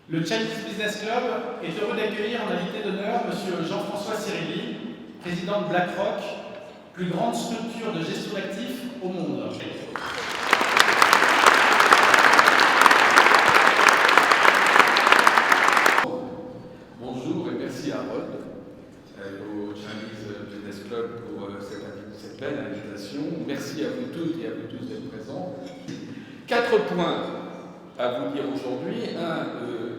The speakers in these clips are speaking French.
Le Chinese Business Club est heureux d'accueillir en invité d'honneur M. Jean-François Cirilli, président de BlackRock, plus grande structure de gestion d'actifs au monde. Bonjour et merci à Harold, au Chinese Business Club pour cette belle invitation. Merci à vous toutes et à vous tous d'être présents. 4 points à vous dire aujourd'hui.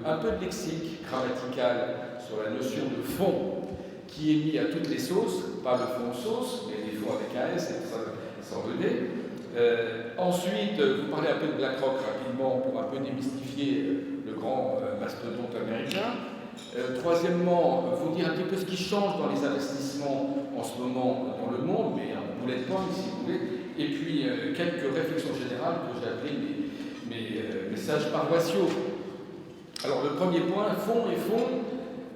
Un peu de lexique grammatical sur la notion de fonds qui est mis à toutes les sauces, pas le fonds sauce, mais des fonds avec un S et sans le nez. Ensuite, vous parlez un peu de BlackRock rapidement pour un peu démystifier le grand mastodonte américain. Troisièmement, vous dire un petit peu ce qui change dans les investissements en ce moment dans le monde, mais en bullet point si vous voulez, et puis quelques réflexions générales que j'ai appelées mes messages paroissiaux. Alors le premier point, fonds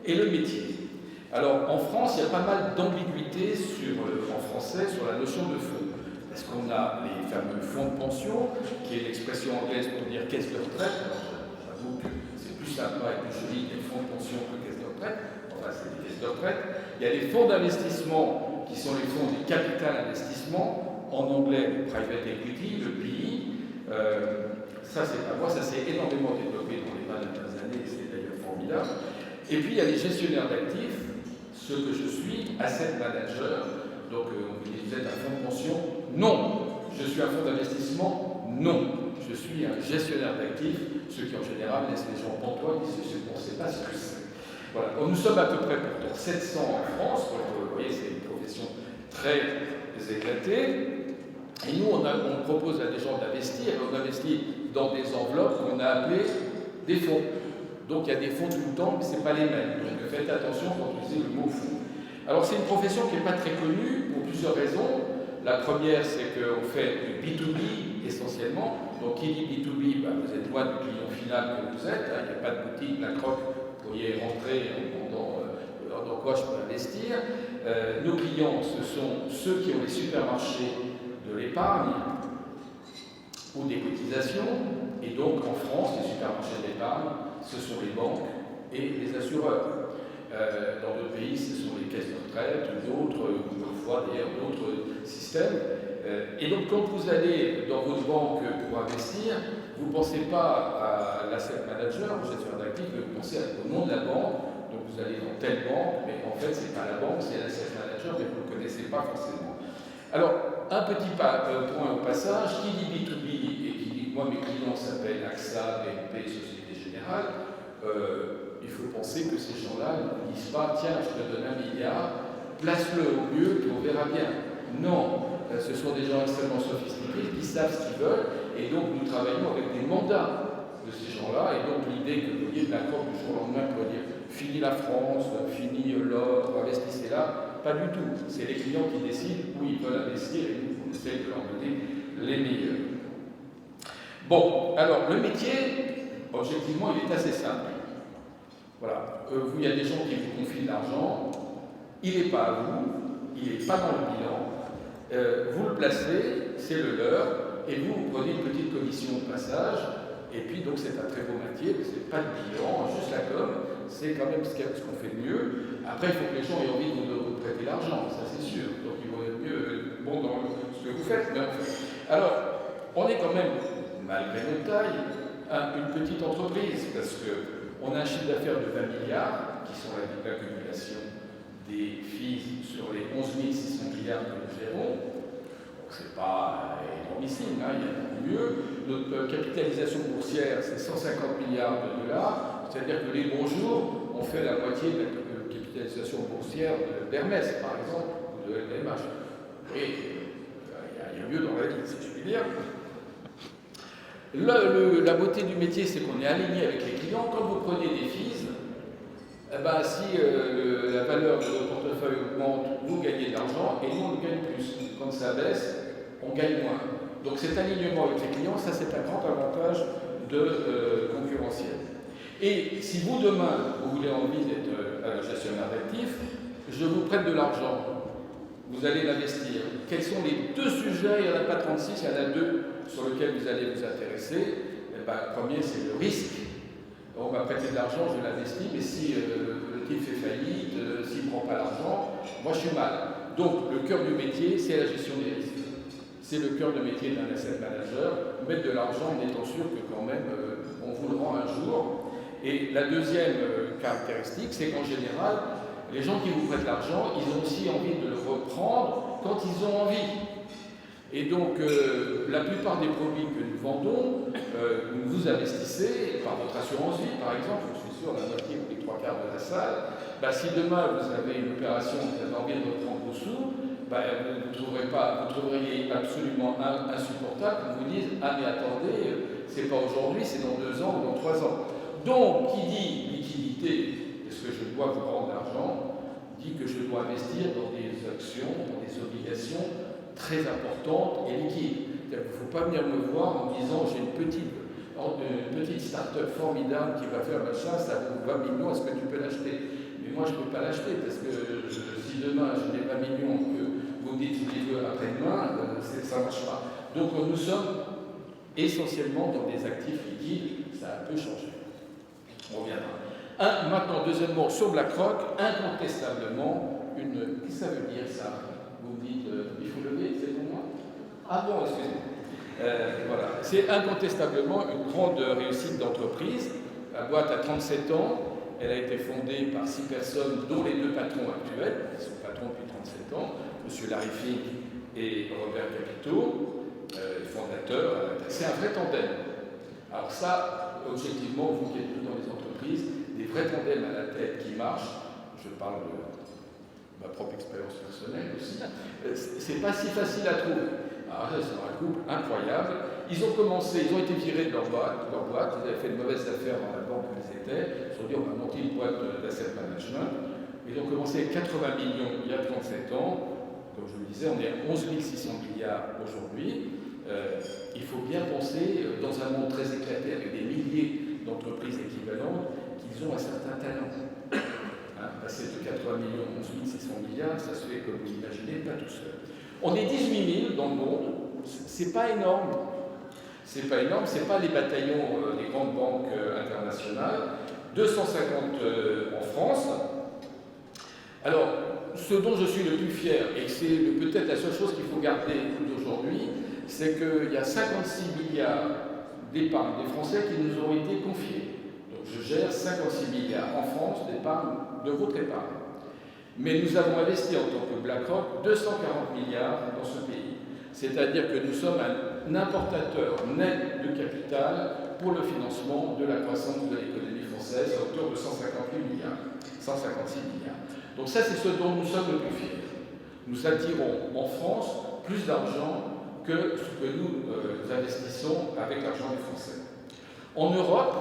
et le métier. Alors en France, il y a pas mal d'ambiguïté en français sur la notion de fonds. Parce qu'on a les fameux fonds de pension, qui est l'expression anglaise pour dire caisse de retraite. Alors j'avoue que c'est plus sympa et plus joli des fonds de pension que caisse de retraite. Enfin, c'est des caisses de retraite. Il y a les fonds d'investissement, qui sont les fonds des capital investissement, en anglais private equity, le PI. Ça, c'est pas moi, ça s'est énormément développé dans les 20 dernières années, et c'est d'ailleurs formidable. Et puis, il y a les gestionnaires d'actifs, ce que je suis, asset manager. Donc, on vous dit, vous êtes un fonds de pension? Non. Je suis un fonds d'investissement? Non. Je suis un gestionnaire d'actifs, ce qui en général laisse les gens pantois, ils disent, on ne sait pas ce que c'est. Voilà. Nous sommes à peu près pourtant 700 en France, donc vous voyez, c'est une profession très éclatée. Et nous, on propose à des gens d'investir, et on investit dans des enveloppes qu'on a appelées des fonds. Donc il y a des fonds tout le temps, mais ce n'est pas les mêmes. Donc faites attention quand vous utilisez le mot fonds. Alors c'est une profession qui n'est pas très connue pour plusieurs raisons. La première, c'est qu'on fait du B2B essentiellement. Donc qui dit B2B, vous êtes loin du client final que vous êtes. Il n'y a pas de boutique BlackRock, vous pourriez rentrer en demandant dans quoi je peux investir. Nos clients, ce sont ceux qui ont les supermarchés de l'épargne ou des cotisations. Et donc en France, les supermarchés d'épargne, ce sont les banques et les assureurs. Dans d'autres pays, ce sont les caisses de retraite ou d'autres, ou parfois d'ailleurs d'autres systèmes. Et donc quand vous allez dans votre banque pour investir, vous ne pensez pas à l'asset manager, au gestionnaire d'actifs, mais vous pensez au nom de la banque. Donc vous allez dans telle banque, mais en fait, ce n'est pas la banque, c'est l'asset manager, mais vous ne le connaissez pas forcément. Alors, un petit point au passage, qui dit B2B et qui dit moi mes clients s'appellent AXA, BNP, Société Générale, il faut penser que ces gens-là ne disent pas tiens, je te donne 1 milliard, place-le au mieux, puis on verra bien. Non, ce sont des gens extrêmement sophistiqués qui savent ce qu'ils veulent, et donc nous travaillons avec des mandats de ces gens-là, et donc l'idée que vous voyez de l'accord du jour au lendemain pour dire fini la France, fini l'or, investissez là. Pas du tout. C'est les clients qui décident où ils veulent investir et nous, on essaie de leur donner les meilleurs. Bon, alors le métier, objectivement, il est assez simple. Voilà. Il y a des gens qui vous confient de l'argent, il n'est pas à vous, il n'est pas dans le bilan. Vous le placez, c'est le leur, et vous prenez une petite commission de passage, et puis donc c'est un très beau métier, c'est pas de bilan, juste la com, c'est quand même ce qu'on fait de mieux. Après, il faut que les gens aient envie de vous prêter l'argent, ça c'est sûr. Donc ils vont être mieux bon dans ce que vous faites. Mais enfin. Alors, on est quand même, malgré notre taille, une petite entreprise, parce qu'on a un chiffre d'affaires de 20 milliards, qui sont l'accumulation des fees sur les 11 600 milliards que nous gérons. Donc c'est pas énormissime, il y a beaucoup mieux. Notre capitalisation boursière, c'est 150 milliards de dollars, c'est-à-dire que les bons jours, on fait la moitié de la capitalisation boursière d'Hermès, par exemple, ou de LVMH. Et il y a mieux dans la vie, si je puis dire. La beauté du métier, c'est qu'on est aligné avec les clients. Quand vous prenez des fees, si la valeur de votre portefeuille augmente, vous gagnez de l'argent, et nous, on gagne plus. Quand ça baisse, on gagne moins. Donc cet alignement avec les clients, ça c'est un grand avantage concurrentiel. Et si vous, demain, vous voulez envie d'être gestionnaire d'actifs, je vous prête de l'argent, vous allez l'investir. Quels sont les 2 sujets? Il n'y en a pas 36, il y en a 2 sur lesquels vous allez vous intéresser. Le premier, c'est le risque. on m'a prêté de l'argent, je l'investis, mais si le type fait faillite, s'il ne prend pas l'argent, moi je suis mal. Donc le cœur du métier, c'est la gestion des risques. C'est le cœur de métier d'un asset manager, mettre de l'argent en étant sûr que quand même on vous le rend un jour. Et la deuxième caractéristique, c'est qu'en général, les gens qui vous prêtent l'argent, ils ont aussi envie de le reprendre quand ils ont envie. Et donc, la plupart des produits que nous vendons, vous investissez par votre assurance vie, par exemple, je suis sûr, la moitié ou les trois quarts de la salle. Bah, si demain vous avez une opération, vous avez envie de reprendre vos sous, bah, vous trouveriez absolument insupportable qu'on vous dise « Ah mais attendez, c'est pas aujourd'hui, c'est dans 2 ans ou dans 3 ans ». Donc, qui dit liquidité, est-ce que je dois vous rendre l'argent, dit que je dois investir dans des actions, dans des obligations très importantes et liquides. Il ne faut pas venir me voir en disant j'ai une petite start-up formidable qui va faire machin, ça vaut 20 millions, est-ce que tu peux l'acheter? Mais moi je ne peux pas l'acheter parce que si demain je n'ai 20 millions que vous me dites je les veux après-demain, ça ne marche pas. Donc nous sommes essentiellement dans des actifs liquides, ça a un peu changé. On reviendra. Maintenant, deuxièmement, sur BlackRock, incontestablement, qu'est-ce que ça veut dire ça? Vous me dites, il faut lever, c'est pour moi? Ah bon, excusez-moi. Voilà. C'est incontestablement une grande réussite d'entreprise. La boîte a 37 ans, elle a été fondée par 6 personnes, dont les 2 patrons actuels, qui sont patrons depuis 37 ans, M. Larry Fink et Robert Capito, fondateurs. C'est un vrai tandem. Alors ça, objectivement, vous qui êtes tous dans les entreprises, des vrais tandems à la tête qui marchent, je parle de ma propre expérience personnelle aussi, c'est pas si facile à trouver. Alors là, c'est un couple incroyable. Ils ont été virés de leur boîte, ils avaient fait de mauvaises affaires dans la banque où ils étaient, ils se sont dit on va monter une boîte d'asset management. Ils ont commencé avec 80 millions il y a 37 ans, comme je vous le disais, on est à 11 600 milliards aujourd'hui. Il faut bien penser, dans un monde très éclaté avec des milliers d'entreprises équivalentes, qu'ils ont un certain talent. Passer de 80 millions à 11 600 milliards, ça se fait, comme vous l'imaginez, pas tout seul. On est 18 000 dans le monde, c'est pas énorme. C'est pas énorme, c'est pas les bataillons des grandes banques internationales, 250 en France. Alors, ce dont je suis le plus fier, et c'est peut-être la seule chose qu'il faut garder d'aujourd'hui, c'est qu'il y a 56 milliards d'épargne des Français qui nous ont été confiés. Donc je gère 56 milliards en France d'épargne, de votre épargne. Mais nous avons investi en tant que BlackRock 240 milliards dans ce pays. C'est-à-dire que nous sommes un importateur net de capital pour le financement de la croissance de l'économie française à hauteur de 158 milliards, 156 milliards. Donc ça, c'est ce dont nous sommes le plus fiers. Nous attirons en France plus d'argent que ce que nous investissons avec l'argent des Français. En Europe,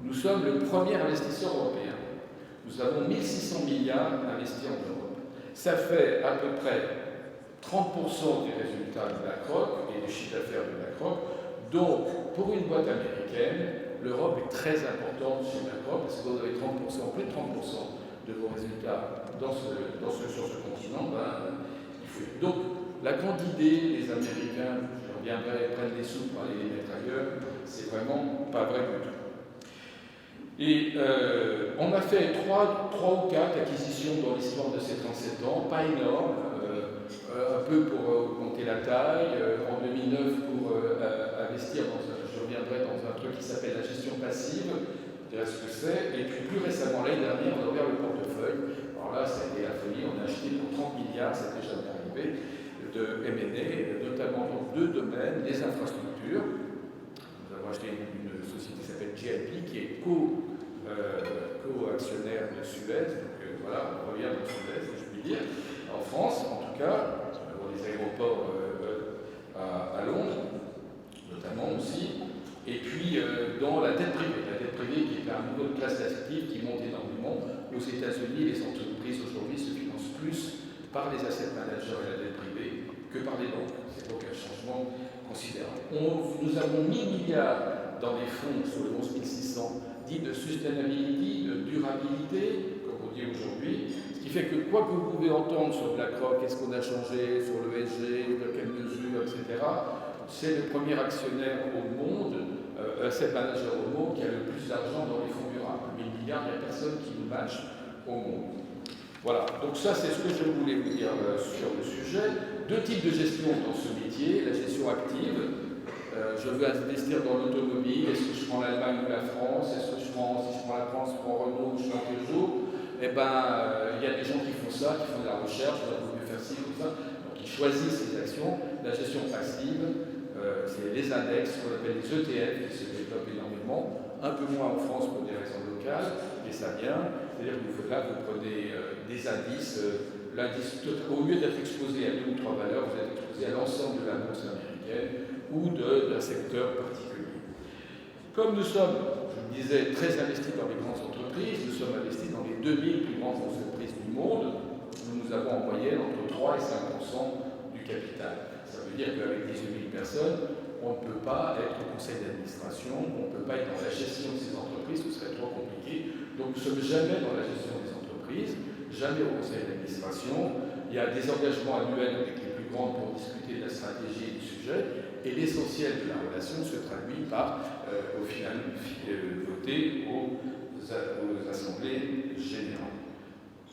nous sommes le premier investisseur européen. Nous avons 1600 milliards investis en Europe. Ça fait à peu près 30% des résultats de BlackRock et du chiffre d'affaires de BlackRock. Donc, pour une boîte américaine, l'Europe est très importante chez BlackRock parce que vous avez 30%, plus de 30% de vos résultats sur ce continent. Donc, la grande idée des Américains, je reviendrai, prennent des sous pour aller les mettre ailleurs, c'est vraiment pas vrai du tout. Et on a fait 3 ou 4 acquisitions dans l'histoire de ces 37 ans, pas énormes, un peu pour compter la taille, en 2009 pour investir je reviendrai dans un truc qui s'appelle la gestion passive, je dirais ce que c'est, et puis plus récemment, l'année dernière, on a ouvert le portefeuille. Alors là, ça a été la folie, on a acheté pour 30 milliards, ça n'est jamais arrivé, de M&A, notamment dans 2 domaines, les infrastructures. Nous avons acheté une société qui s'appelle GLP, qui est co-actionnaire de Suez, donc voilà, on revient dans Suez, si je puis dire, en France en tout cas, pour les aéroports à Londres, notamment aussi, et puis dans la dette privée qui est un niveau de classe d'actifs qui monte énormément. Aux États-Unis, les entreprises aujourd'hui se financent plus par les asset managers et la dette privée que par les banques. C'est donc un changement considérable. Nous avons 1000 milliards dans les fonds sur le 11 600 dits de sustainability, de durabilité, comme on dit aujourd'hui, ce qui fait que quoi que vous pouvez entendre sur BlackRock, qu'est-ce qu'on a changé sur l'ESG, de quelle mesure, etc., c'est le premier actionnaire au monde asset manager au monde qui a le plus d'argent dans les fonds durables. 1000 milliards, il n'y a personne qui nous matche au monde. Voilà, donc ça c'est ce que je voulais vous dire sur le sujet. Deux types de gestion dans ce métier, la gestion active. Je veux investir dans l'automobile, est-ce que je prends l'Allemagne ou la France, est-ce que si je prends la France, je prends Renault, je prends Peugeot. Eh bien, il y a des gens qui font ça, qui font de la recherche, qui vont mieux faire ci, tout ça. Donc ils choisissent ces actions. La gestion passive, c'est les index, ce qu'on appelle les ETF, qui se développent énormément, un peu moins en France pour des raisons locales, mais ça vient. C'est-à-dire que là, vous prenez des indices, au lieu d'être exposé à 2 ou 3 valeurs, vous êtes exposé à l'ensemble de la bourse américaine ou d'un secteur particulier. Comme nous sommes, je vous disais, très investis dans les grandes entreprises, nous sommes investis dans les 2000 plus grandes entreprises du monde, nous avons en moyenne entre 3 et 5% du capital. Ça veut dire qu'avec 18 000 personnes, on ne peut pas être au conseil d'administration, on ne peut pas être dans la gestion de ces entreprises, ce serait trop compliqué. Donc nous ne sommes jamais dans la gestion des entreprises, jamais au conseil d'administration. Il y a des engagements annuels avec les plus grandes pour discuter de la stratégie et du sujet. Et l'essentiel de la relation se traduit par, au final, voter aux assemblées générales.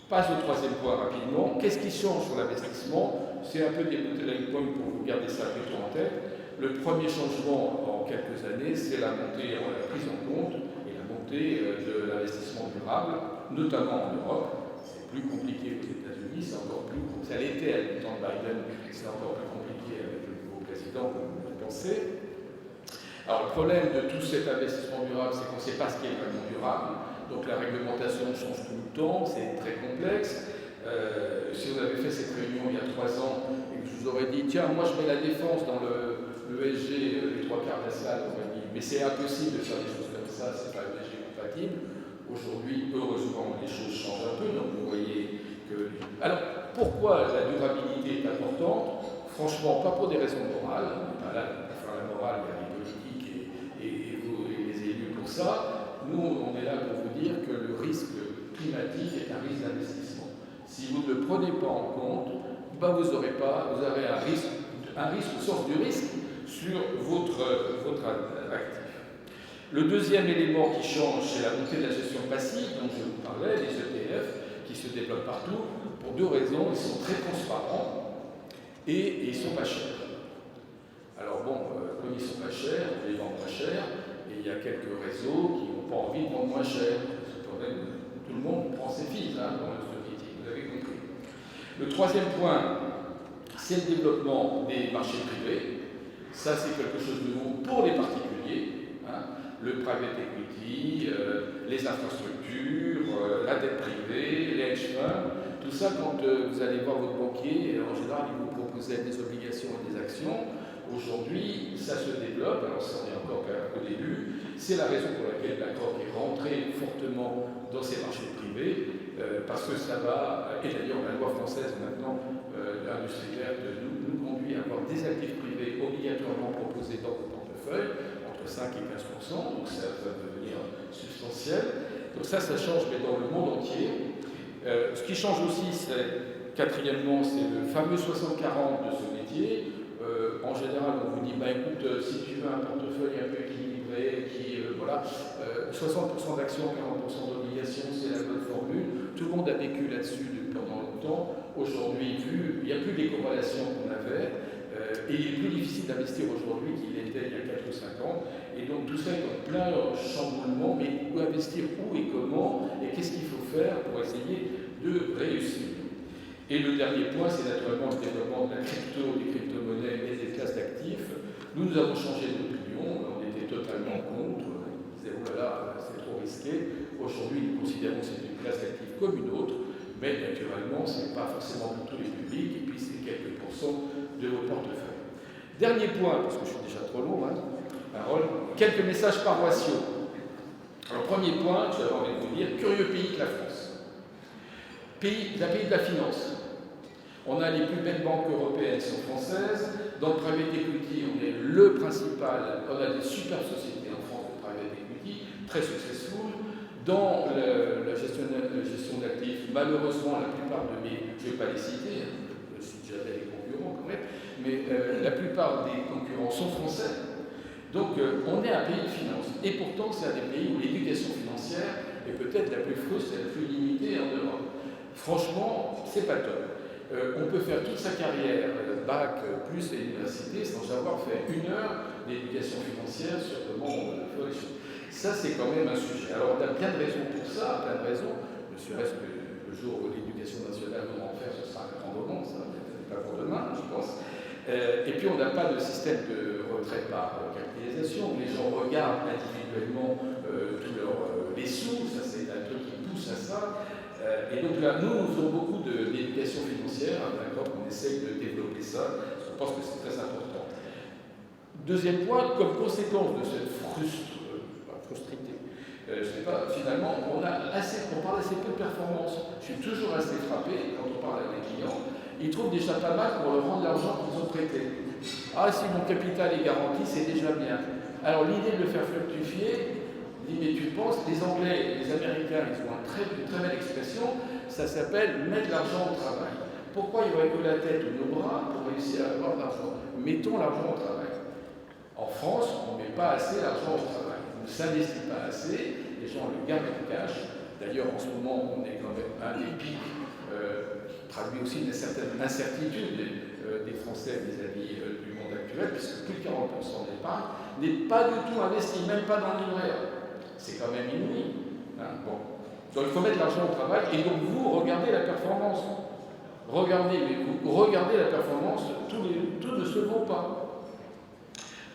Passe au troisième point rapidement. Qu'est-ce qui change sur l'investissement? C'est un peu des bullet points pour vous garder ça plutôt en tête. Le premier changement en quelques années, c'est la montée, la prise en compte et la montée de l'investissement durable, notamment en Europe. C'est plus compliqué aux États-Unis, c'est encore plus compliqué. Ça l'était à le temps de Biden, c'est encore plus compliqué avec le nouveau président, comme vous le pensez. Alors le problème de tout cet investissement durable, c'est qu'on ne sait pas ce qui est vraiment durable. Donc la réglementation change tout le temps, c'est très complexe. Si vous avez fait cette réunion il y a 3 ans et que je vous aurais dit, tiens, moi je mets la défense dans le ESG, les 3 quarts de la salle, on aurait dit, mais c'est impossible de faire des choses comme ça, c'est pas ESG compatible. Aujourd'hui, heureusement, les choses changent un peu, donc vous voyez que... Alors, pourquoi la durabilité est importante? Franchement, pas pour des raisons morales. Là, pour faire la morale, il y a les politiques et vous et les élus pour ça. Nous, on est là pour vous dire que le risque climatique est un risque d'investissement. Si vous ne le prenez pas en compte, ben vous aurez un risque au sens du risque sur votre actif. Le deuxième élément qui change, c'est la montée de la gestion passive, dont je vous parlais, les ETF, qui se développent partout, pour 2 raisons. Ils sont très transparents et ils ne sont pas chers. Alors bon, comme ils ne sont pas chers, on les vend pas cher, et il y a quelques réseaux qui n'ont pas envie de vendre moins cher. Tout le monde prend ses fils dans la société, vous avez compris. Le troisième point, c'est le développement des marchés privés. Ça, c'est quelque chose de nouveau pour les particuliers. Le private equity, les infrastructures, la dette privée, les hedge funds. Tout ça, quand vous allez voir votre banquier, en général, il vous proposait des obligations et des actions. Aujourd'hui, ça se développe, alors ça on est encore qu'au début. C'est la raison pour laquelle BlackRock est rentré fortement dans ces marchés privés, parce que ça va, et d'ailleurs la loi française maintenant, l'industrie verte, nous conduit à avoir des actifs privés obligatoirement proposés dans vos portefeuilles, entre 5 et 15%, donc ça va devenir substantiel. Donc ça change, mais dans le monde entier. Ce qui change aussi, quatrièmement, c'est le fameux 60-40 de ce métier. En général, on vous dit, écoute, si tu veux un portefeuille un peu équilibré, 60% d'actions, 40% d'obligations, c'est la bonne formule. Tout le monde a vécu là-dessus pendant longtemps. Aujourd'hui, il n'y a plus les corrélations qu'on avait, et il est plus difficile d'investir aujourd'hui qu'il était il y a 4 ou 5 ans. Et donc tout ça est en plein chamboulement, mais où investir, où et comment, et qu'est-ce qu'il faut faire pour essayer de réussir. Et le dernier point, c'est naturellement le développement de la crypto, des crypto-monnaies et des classes d'actifs. Nous avons changé d'opinion, on était totalement contre, on disait, oh là là, c'est trop risqué. Aujourd'hui, nous considérons que c'est une classe d'actifs comme une autre, mais naturellement, ce n'est pas forcément pour tous les publics, et puis c'est quelques pourcents de vos portefeuilles. Dernier point, parce que je suis déjà trop long, parole, quelques messages paroissiaux. Alors, premier point, j'avais envie de vous dire, curieux pays que la France. Pays de la finance. On a les plus belles banques européennes sont françaises. Dans le private equity, on est le principal. On a des super sociétés en France de private equity, très successful. Dans la gestion d'actifs, malheureusement, la plupart de je ne vais pas les citer, je cite jamais les concurrents quand même, mais la plupart des concurrents sont français. Donc on est un pays de finance. Et pourtant, c'est un des pays où l'éducation financière est peut-être la plus fruste et la plus limitée en Europe. Franchement, c'est pas top. On peut faire toute sa carrière, bac plus et université, sans avoir fait 1 heure d'éducation financière sur comment on fonctionne. Ça, c'est quand même un sujet. Alors, on a plein de raisons pour ça, plein de raisons. Ne serait-ce que le jour où l'éducation nationale va en faire, ce sera un grand moment, ça, peut-être pas pour demain, je pense. Et puis, on n'a pas de système de retraite par capitalisation, où les gens regardent individuellement les sous, ça, c'est un truc qui pousse à ça. Et donc là, nous faisons beaucoup d'éducation financière, d'accord, on essaye de développer ça, parce qu'on pense que c'est très important. Deuxième point, comme conséquence de cette frustrité, je sais pas, finalement, on parle assez peu de performance. Je suis toujours assez frappé quand on parle avec les clients, ils trouvent déjà pas mal pour leur rendre l'argent qu'ils ont prêté. Ah, si mon capital est garanti, c'est déjà bien. Alors l'idée de le faire fructifier, mais tu penses, les Anglais et les Américains, ils ont une très belle expression, ça s'appelle mettre l'argent au travail. Pourquoi il n'y aurait que la tête ou nos bras pour réussir à avoir de l'argent? Mettons l'argent au travail. En France, on ne met pas assez l'argent au travail. On ne s'investit pas assez, les gens le gardent en cash. D'ailleurs, en ce moment, on est quand même un des pics, traduit aussi une certaine incertitude des Français vis-à-vis du monde actuel, puisque plus de 40% de l'épargne n'est pas du tout investi, même pas dans le livret A. C'est quand même inouï. Hein, bon. Donc il faut mettre l'argent au travail, et donc vous regardez la performance. Regardez la performance, tout ne se vaut pas.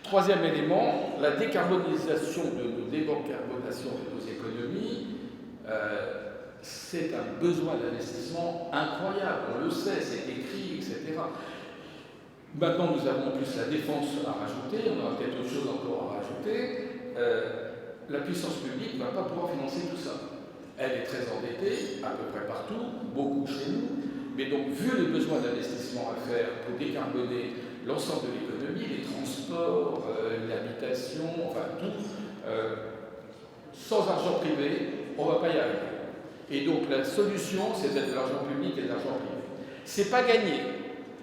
Troisième élément, la décarbonisation de nos décarbonation de nos économies, c'est un besoin d'investissement incroyable, on le sait, c'est écrit, etc. Maintenant, nous avons en plus la défense à rajouter, on aura peut-être autre chose encore à rajouter. La puissance publique ne va pas pouvoir financer tout ça. Elle est très endettée, à peu près partout, beaucoup chez nous, mais donc, vu les besoins d'investissement à faire pour décarboner l'ensemble de l'économie, les transports, l'habitation, enfin tout, sans argent privé, on ne va pas y arriver. Et donc la solution, c'est d'être de l'argent public et de l'argent privé. C'est pas gagné.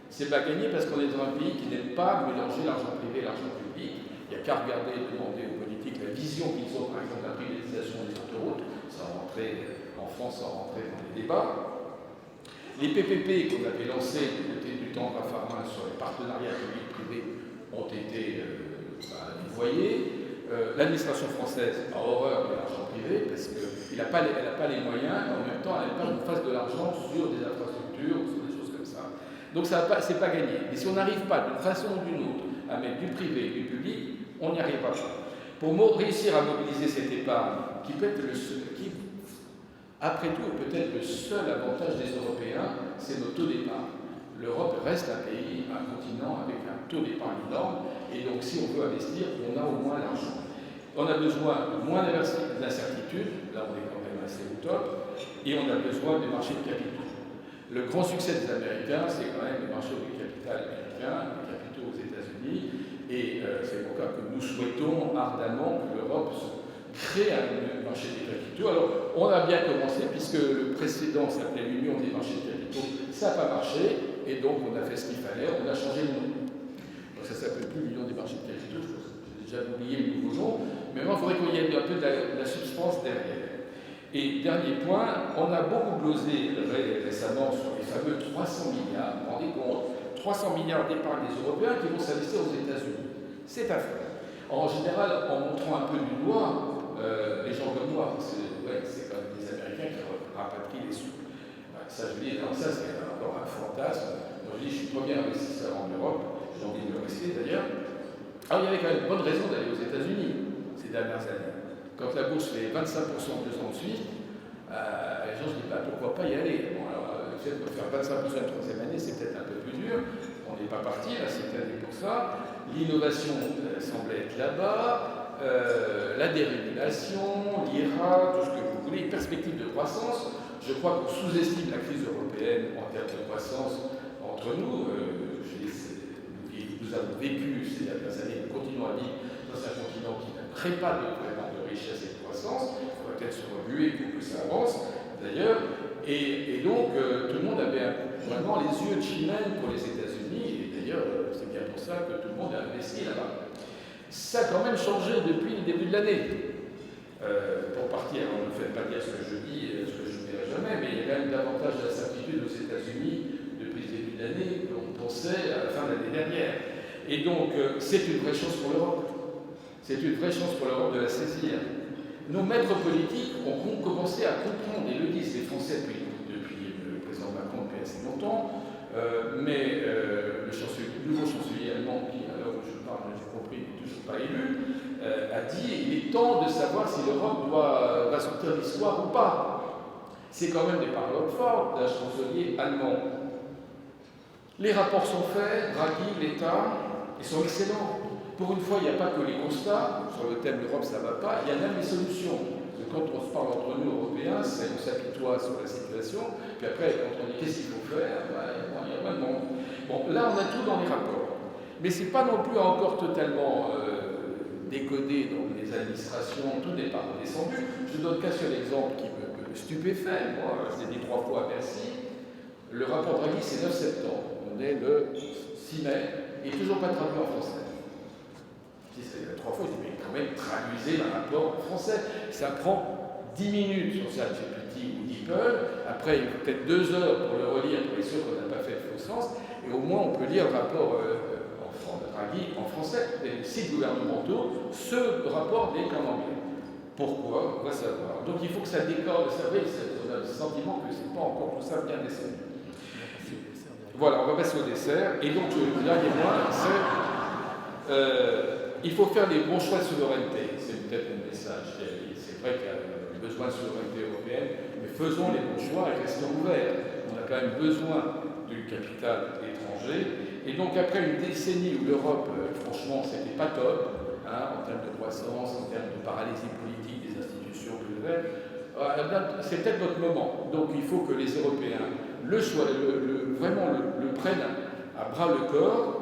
C'est pas gagné parce qu'on est dans un pays qui n'aime pas mélanger l'argent privé et l'argent public. Il n'y a qu'à regarder et demander aux politiques la vision qu'ils ont, par exemple, de la privatisation des autoroutes, sans rentrer en France, sans rentrer dans les débats. Les PPP qu'on avait lancés du côté du temps Raffarin sur les partenariats publics-privés ont été dévoyés. L'administration française a horreur de l'argent privé parce qu'elle n'a pas les moyens, et en même temps, elle n'a pas qu'on fasse de l'argent sur des infrastructures, sur des choses comme ça. Donc, ce n'est pas gagné. Et si on n'arrive pas d'une façon ou d'une autre à mettre du privé et du public, on n'y arrivera pas. Pour réussir à mobiliser cette épargne, qui peut être après tout, peut-être le seul avantage des Européens, c'est nos taux d'épargne. L'Europe reste un pays, un continent avec un taux d'épargne énorme, et donc si on veut investir, on a au moins l'argent. On a besoin de moins d'incertitudes, là on est quand même assez au top, et on a besoin des marchés de capitaux. Le grand succès des Américains, c'est quand même le marché du capital américain, les capitaux aux États-Unis, et c'est pourquoi que nous souhaitons ardemment que l'Europe crée un marché des capitaux. Alors, on a bien commencé, puisque le précédent s'appelait l'Union des marchés de capitaux, ça n'a pas marché, et donc on a fait ce qu'il fallait, on a changé le nom. Donc ça ne s'appelle plus l'Union des marchés de capitaux, j'ai déjà oublié le nouveau nom, mais maintenant il faudrait qu'il y ait un peu de la substance derrière. Et dernier point, on a beaucoup glosé récemment sur les fameux 300 milliards, vous vous rendez compte, 300 milliards d'épargne des Européens qui vont s'investir aux États-Unis. C'est un fait. En général, en montrant un peu du doigt, les gens comme moi, parce que c'est quand même des Américains qui rapatrient les sous. Ça, je dis, alors ça, c'est encore un fantasme. Moi, je dis, je suis le premier investisseur en Europe, j'ai envie de le rester d'ailleurs. Alors, il y avait quand même une bonne raison d'aller aux États-Unis ces dernières années. Quand la bourse fait 25% en 2 ans de suite, les gens se disent, pourquoi pas y aller? Bon, alors, le fait de faire 25% la troisième année, c'est peut-être un peu plus dur. On n'est pas parti, là, cette année pour ça. L'innovation semblait être là-bas. La dérégulation, l'IRA, tout ce que vous voulez, une perspective de croissance. Je crois qu'on sous-estime la crise européenne en termes de croissance entre nous. Nous avons vécu ces dernières années, nous continuons à vivre dans un continent qui ne crée pas vraiment de richesse et de croissance. Il faudrait peut-être se remuer pour que ça avance, d'ailleurs. Et donc, tout le monde avait vraiment les yeux de chimène pour les États-Unis. Et d'ailleurs, c'est bien pour ça que tout le monde a investi là-bas. Ça a quand même changé depuis le début de l'année. Pour partir, on ne fait pas dire ce que je dis, ce que je ne dirai jamais, mais il y a quand même davantage d'incertitudes aux États-Unis depuis le début de l'année qu'on pensait à la fin de l'année dernière. Et donc, c'est une vraie chance pour l'Europe. C'est une vraie chance pour l'Europe de la saisir. Nos maîtres politiques ont commencé à comprendre, et le disent les Français depuis le président Macron depuis assez longtemps, mais le nouveau chancelier allemand, qui à l'heure où je parle, j'ai compris, n'est toujours pas élu, a dit il est temps de savoir si l'Europe va sortir de l'histoire ou pas. C'est quand même des paroles fortes d'un chancelier allemand. Les rapports sont faits, Draghi, l'État, ils sont excellents. Pour une fois, il n'y a pas que les constats, sur le thème l'Europe ça ne va pas, il y a même les solutions. Parce que quand on se parle entre nous, Européens, on s'apitoie sur la situation, puis après, quand on dit qu'est-ce qu'il faut faire, il y a pas de monde. Bon, là, on a tout dans les rapports. Mais ce n'est pas non plus encore totalement décodé dans les administrations, tout n'est pas redescendu. Je ne donne qu'un seul exemple qui me stupéfait, moi, je l'ai dit 3 fois, merci. Le rapport Draghi, c'est 9 septembre. On est le 6 mai, et toujours pas traduit en français. Je dis 3 fois, je dis, mais quand même, traduisez le rapport en français. Ça prend 10 minutes sur ChatGPT ou DeepL. Après, il faut peut-être 2 heures pour le relire, pour être sûr qu'on n'a pas fait le faux sens. Et au moins, on peut lire le rapport Draghi en français. Les sites gouvernementaux, ce rapport n'est qu'en anglais. Pourquoi? On va savoir. Donc, il faut que ça décore, vous savez, on a le sentiment que ce n'est pas encore tout ça bien descendu. Voilà, on va passer au dessert. Et donc, le dernier point, c'est il faut faire les bons choix de souveraineté. C'est peut-être mon message. C'est vrai qu'il y a besoin de souveraineté européenne, mais faisons les bons choix et restons ouverts. On a quand même besoin du capital étranger. Et donc, après une décennie où l'Europe, franchement, c'était pas top, hein, en termes de croissance, en termes de paralysie politique des institutions nouvelles, c'est peut-être notre moment. Donc, il faut que les Européens vraiment le prennent à bras le corps.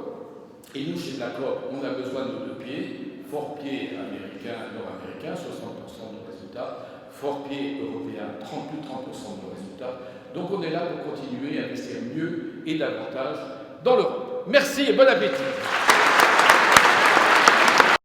Et nous, chez BlackRock, on a besoin de nos 2 pieds, fort pied américain, nord-américain, 60% de nos résultats, fort pied européen, plus de 30% de nos résultats. Donc on est là pour continuer à investir mieux et davantage dans l'Europe. Merci et bon appétit.